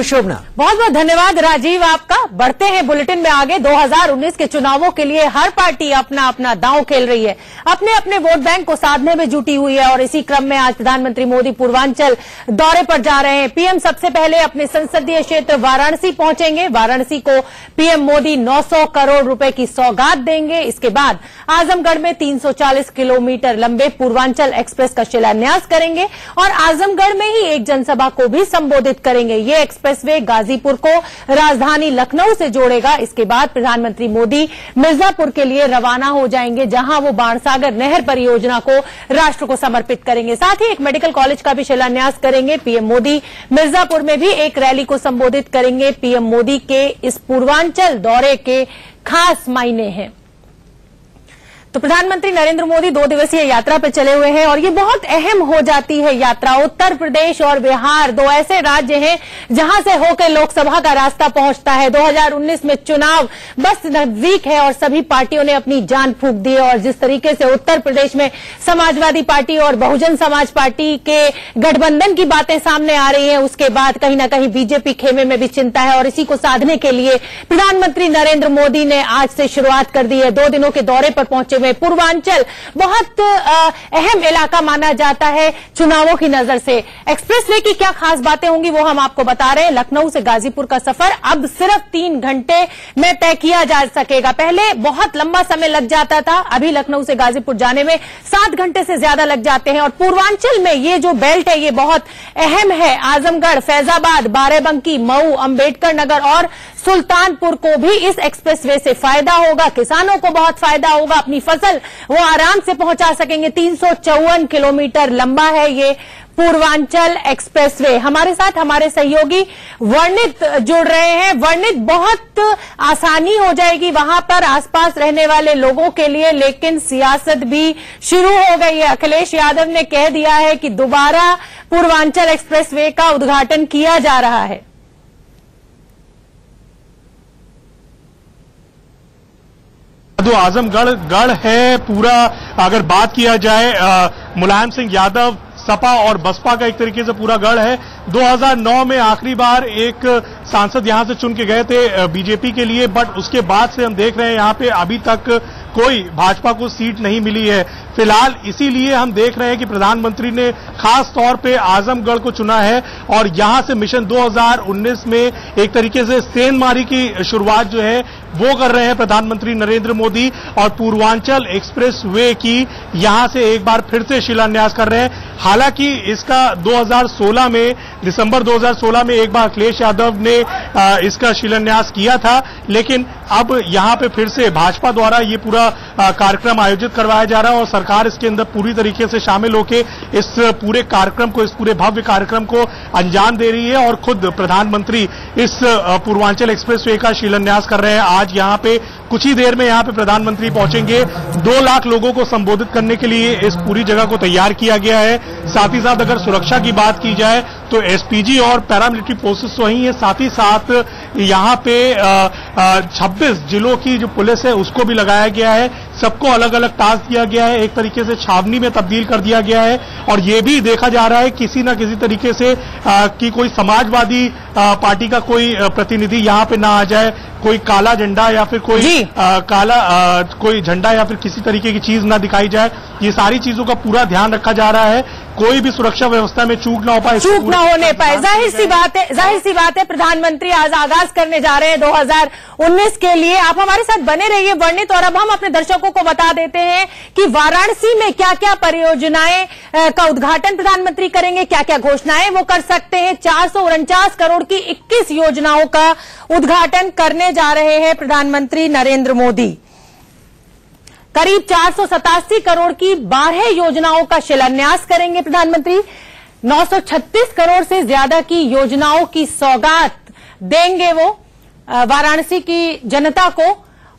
You शोभना। बहुत बहुत धन्यवाद राजीव आपका। बढ़ते हैं बुलेटिन में आगे। 2019 के चुनावों के लिए हर पार्टी अपना अपना दांव खेल रही है, अपने अपने वोट बैंक को साधने में जुटी हुई है और इसी क्रम में आज प्रधानमंत्री मोदी पूर्वांचल दौरे पर जा रहे हैं। पीएम सबसे पहले अपने संसदीय क्षेत्र वाराणसी पहुंचेंगे। वाराणसी को पीएम मोदी 900 करोड़ रुपए की सौगात देंगे। इसके बाद आजमगढ़ में 340 किलोमीटर लंबे पूर्वांचल एक्सप्रेस का शिलान्यास करेंगे और आजमगढ़ में ही एक जनसभा को भी संबोधित करेंगे। ये एक्सप्रेसवे गाजीपुर को राजधानी लखनऊ से जोड़ेगा। इसके बाद प्रधानमंत्री मोदी मिर्जापुर के लिए रवाना हो जाएंगे, जहां वो बाणसागर नहर परियोजना को राष्ट्र को समर्पित करेंगे। साथ ही एक मेडिकल कॉलेज का भी शिलान्यास करेंगे। पीएम मोदी मिर्जापुर में भी एक रैली को संबोधित करेंगे। पीएम मोदी के इस पूर्वांचल दौरे के खास मायने हैं। तो प्रधानमंत्री नरेंद्र मोदी 2 दिवसीय यात्रा पर चले हुए हैं और ये बहुत अहम हो जाती है यात्रा। उत्तर प्रदेश और बिहार 2 ऐसे राज्य हैं जहां से होकर लोकसभा का रास्ता पहुंचता है। 2019 में चुनाव बस नजदीक है और सभी पार्टियों ने अपनी जान फूंक दी है और जिस तरीके से उत्तर प्रदेश में समाजवादी पार्टी और बहुजन समाज पार्टी के गठबंधन की बातें सामने आ रही हैं, उसके बाद कहीं न कहीं बीजेपी खेमे में भी चिंता है और इसी को साधने के लिए प्रधानमंत्री नरेंद्र मोदी ने आज से शुरुआत कर दी है। 2 दिनों के दौरे पर पहुंचे में पूर्वांचल बहुत अहम इलाका माना जाता है चुनावों की नजर से। एक्सप्रेसवे की क्या खास बातें होंगी वो हम आपको बता रहे हैं। लखनऊ से गाजीपुर का सफर अब सिर्फ 3 घंटे में तय किया जा सकेगा। पहले बहुत लंबा समय लग जाता था, अभी लखनऊ से गाजीपुर जाने में 7 घंटे से ज्यादा लग जाते हैं। और पूर्वांचल में ये जो बेल्ट है ये बहुत अहम है। आजमगढ़, फैजाबाद, बाराबंकी, मऊ, अंबेडकर नगर और सुल्तानपुर को भी इस एक्सप्रेसवे से फायदा होगा। किसानों को बहुत फायदा होगा, अपनी फसल वो आराम से पहुंचा सकेंगे। 354 किलोमीटर लंबा है ये पूर्वांचल एक्सप्रेसवे। हमारे साथ हमारे सहयोगी वर्णित जुड़ रहे हैं। वर्णित, बहुत आसानी हो जाएगी वहां पर आसपास रहने वाले लोगों के लिए, लेकिन सियासत भी शुरू हो गई है। अखिलेश यादव ने कह दिया है कि दोबारा पूर्वांचल एक्सप्रेसवे का उद्घाटन किया जा रहा है। जो आजमगढ़ गढ़ है पूरा, अगर बात किया जाए मुलायम सिंह यादव, सपा और बसपा का एक तरीके से पूरा गढ़ है। 2009 में आखिरी बार एक सांसद यहां से चुन के गए थे बीजेपी के लिए, बट उसके बाद से हम देख रहे हैं यहां पे अभी तक कोई भाजपा को सीट नहीं मिली है फिलहाल। इसीलिए हम देख रहे हैं कि प्रधानमंत्री ने खास तौर पे आजमगढ़ को चुना है और यहां से मिशन 2019 में एक तरीके से सेंधमारी की शुरुआत जो है वो कर रहे हैं प्रधानमंत्री नरेंद्र मोदी और पूर्वांचल एक्सप्रेस वे की यहां से एक बार फिर से शिलान्यास कर रहे हैं। हालांकि इसका 2016 में, दिसंबर 2016 में एक बार अखिलेश यादव ने इसका शिलान्यास किया था, लेकिन अब यहां पे फिर से भाजपा द्वारा ये पूरा कार्यक्रम आयोजित करवाया जा रहा है और सरकार इसके अंदर पूरी तरीके से शामिल होकर इस पूरे कार्यक्रम को, इस पूरे भव्य कार्यक्रम को अंजाम दे रही है और खुद प्रधानमंत्री इस पूर्वांचल एक्सप्रेसवे का शिलान्यास कर रहे हैं। आज यहां पे कुछ ही देर में यहां पे प्रधानमंत्री पहुंचेंगे। 2 लाख लोगों को संबोधित करने के लिए इस पूरी जगह को तैयार किया गया है। साथ ही साथ अगर सुरक्षा की बात की जाए तो एसपीजी और पैरामिलिट्री फोर्सेस वही है, साथ ही साथ यहां पे 26 जिलों की जो पुलिस है उसको भी लगाया गया है। सबको अलग अलग टास्क दिया गया है, एक तरीके से छावनी में तब्दील कर दिया गया है और ये भी देखा जा रहा है किसी न किसी तरीके से कि कोई समाजवादी पार्टी का कोई प्रतिनिधि यहां पे ना आ जाए, कोई काला झंडा या फिर कोई कोई झंडा या फिर किसी तरीके की चीज ना दिखाई जाए। ये सारी चीजों का पूरा ध्यान रखा जा रहा है, कोई भी सुरक्षा व्यवस्था में चूक ना हो पाए, चूक ना होने पाए। जाहिर सी बात है प्रधानमंत्री आज आगाज करने जा रहे हैं 2019 के लिए। आप हमारे साथ बने रहिए वर्णित। और अब हम अपने दर्शकों को बता देते हैं कि वाराणसी में क्या क्या परियोजनाएं का उद्घाटन प्रधानमंत्री करेंगे, क्या क्या घोषणाएं वो कर सकते हैं। 449 करोड़ की 21 योजनाओं का उद्घाटन करने जा रहे हैं प्रधानमंत्री नरेंद्र मोदी। करीब 487 करोड़ की 12 योजनाओं का शिलान्यास करेंगे प्रधानमंत्री। 936 करोड़ से ज्यादा की योजनाओं की सौगात देंगे वो वाराणसी की जनता को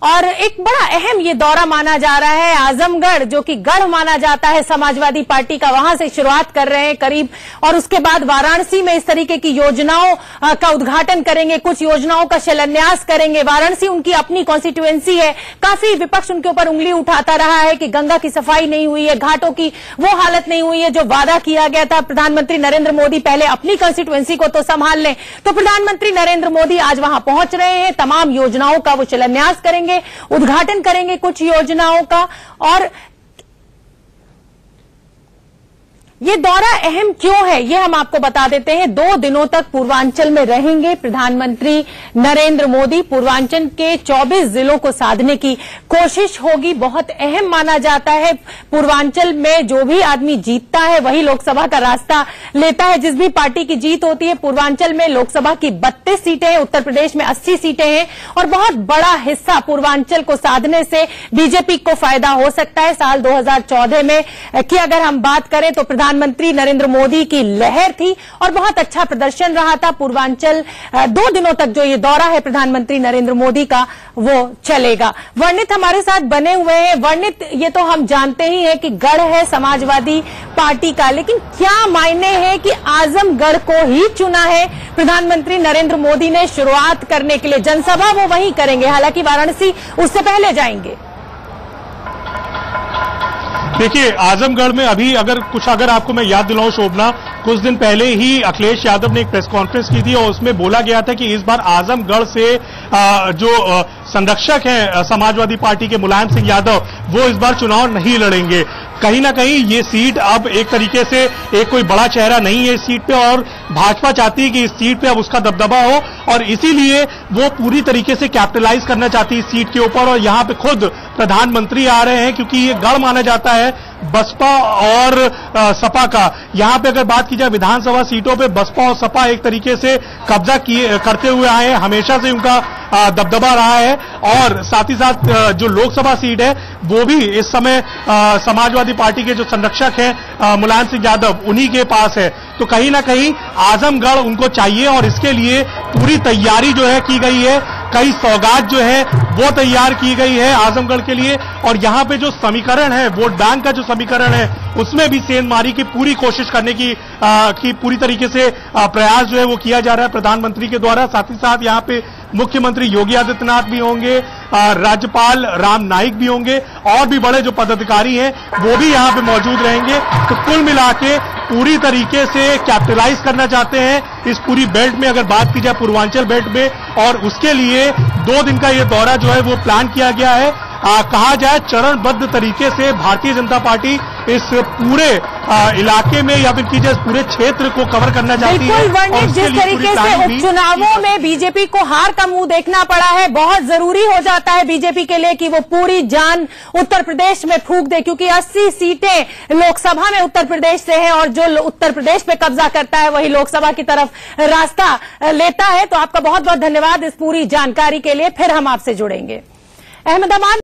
और एक बड़ा अहम ये दौरा माना जा रहा है आजमगढ़, जो कि गढ़ माना जाता है समाजवादी पार्टी का, वहां से शुरुआत कर रहे हैं करीब, और उसके बाद वाराणसी में इस तरीके की योजनाओं का उद्घाटन करेंगे, कुछ योजनाओं का शिलान्यास करेंगे। वाराणसी उनकी अपनी कॉन्स्टिट्यूएंसी है, काफी विपक्ष उनके ऊपर उंगली उठाता रहा है कि गंगा की सफाई नहीं हुई है, घाटों की वो हालत नहीं हुई है जो वादा किया गया था। प्रधानमंत्री नरेंद्र मोदी पहले अपनी कॉन्स्टिट्यूएंसी को तो संभाल लें, तो प्रधानमंत्री नरेंद्र मोदी आज वहां पहुंच रहे हैं, तमाम योजनाओं का वो शिलान्यास करेंगे, उद्घाटन करेंगे कुछ योजनाओं का। और ये दौरा अहम क्यों है ये हम आपको बता देते हैं। 2 दिनों तक पूर्वांचल में रहेंगे प्रधानमंत्री नरेंद्र मोदी। पूर्वांचल के 24 जिलों को साधने की कोशिश होगी। बहुत अहम माना जाता है, पूर्वांचल में जो भी आदमी जीतता है वही लोकसभा का रास्ता लेता है। जिस भी पार्टी की जीत होती है, पूर्वांचल में लोकसभा की 32 सीटें हैं, उत्तर प्रदेश में 80 सीटें हैं, और बहुत बड़ा हिस्सा पूर्वांचल को साधने से बीजेपी को फायदा हो सकता है। साल 2014 में की अगर हम बात करें तो प्रधानमंत्री नरेंद्र मोदी की लहर थी और बहुत अच्छा प्रदर्शन रहा था। पूर्वांचल 2 दिनों तक जो ये दौरा है प्रधानमंत्री नरेंद्र मोदी का वो चलेगा। वर्णित हमारे साथ बने हुए हैं। वर्णित, ये तो हम जानते ही हैं कि गढ़ है समाजवादी पार्टी का, लेकिन क्या मायने हैं कि आजमगढ़ को ही चुना है प्रधानमंत्री नरेंद्र मोदी ने शुरुआत करने के लिए? जनसभा वो वहीं करेंगे, हालांकि वाराणसी उससे पहले जाएंगे। देखिए, आजमगढ़ में अभी अगर आपको मैं याद दिलाऊं शोभना, कुछ दिन पहले ही अखिलेश यादव ने एक प्रेस कॉन्फ्रेंस की थी और उसमें बोला गया था कि इस बार आजमगढ़ से जो संरक्षक हैं समाजवादी पार्टी के मुलायम सिंह यादव, वो इस बार चुनाव नहीं लड़ेंगे। कहीं ना कहीं ये सीट अब एक तरीके से एक कोई बड़ा चेहरा नहीं है इस सीट पे, और भाजपा चाहती है कि इस सीट पे अब उसका दबदबा हो, और इसीलिए वो पूरी तरीके से कैपिटलाइज करना चाहती है इस सीट के ऊपर। और यहां पे खुद प्रधानमंत्री आ रहे हैं, क्योंकि ये गढ़ माना जाता है बसपा और सपा का। यहां पे अगर बात की जाए विधानसभा सीटों पे, बसपा और सपा एक तरीके से कब्जा करते हुए आए हैं, हमेशा से उनका दबदबा रहा है। और साथ ही साथ जो लोकसभा सीट है वो भी इस समय समाजवादी पार्टी के जो संरक्षक हैं मुलायम सिंह यादव, उन्हीं के पास है। तो कहीं ना कहीं आजमगढ़ उनको चाहिए और इसके लिए पूरी तैयारी जो है की गई है। कई सौगात जो है वो तैयार की गई है आजमगढ़ के लिए। और यहां पे जो समीकरण है, वोट बैंक का जो समीकरण है, उसमें भी सेंधमारी की पूरी कोशिश करने की पूरी तरीके से प्रयास जो है वो किया जा रहा है प्रधानमंत्री के द्वारा। साथ ही साथ यहां पे मुख्यमंत्री योगी आदित्यनाथ भी होंगे, राज्यपाल राम नाईक भी होंगे, और भी बड़े जो पदाधिकारी हैं वो भी यहां पे मौजूद रहेंगे। तो कुल मिला के पूरी तरीके से कैपिटलाइज करना चाहते हैं इस पूरी बेल्ट में, अगर बात की जाए पूर्वांचल बेल्ट में, और उसके लिए 2 दिन का ये दौरा जो है वो प्लान किया गया है। कहा जाए चरणबद्ध तरीके से भारतीय जनता पार्टी इस पूरे इलाके में, या फिर की जाए पूरे क्षेत्र को कवर करना चाहती है। बिल्कुल वर्णित, जिस तरीके से उपचुनावों में बीजेपी को हार का मुंह देखना पड़ा है, बहुत जरूरी हो जाता है बीजेपी के लिए कि वो पूरी जान उत्तर प्रदेश में फूंक दे, क्योंकि 80 सीटें लोकसभा में उत्तर प्रदेश से हैं, और जो उत्तर प्रदेश पे कब्जा करता है वही लोकसभा की तरफ रास्ता लेता है। तो आपका बहुत बहुत धन्यवाद इस पूरी जानकारी के लिए। फिर हम आपसे जुड़ेंगे। अहमदाबाद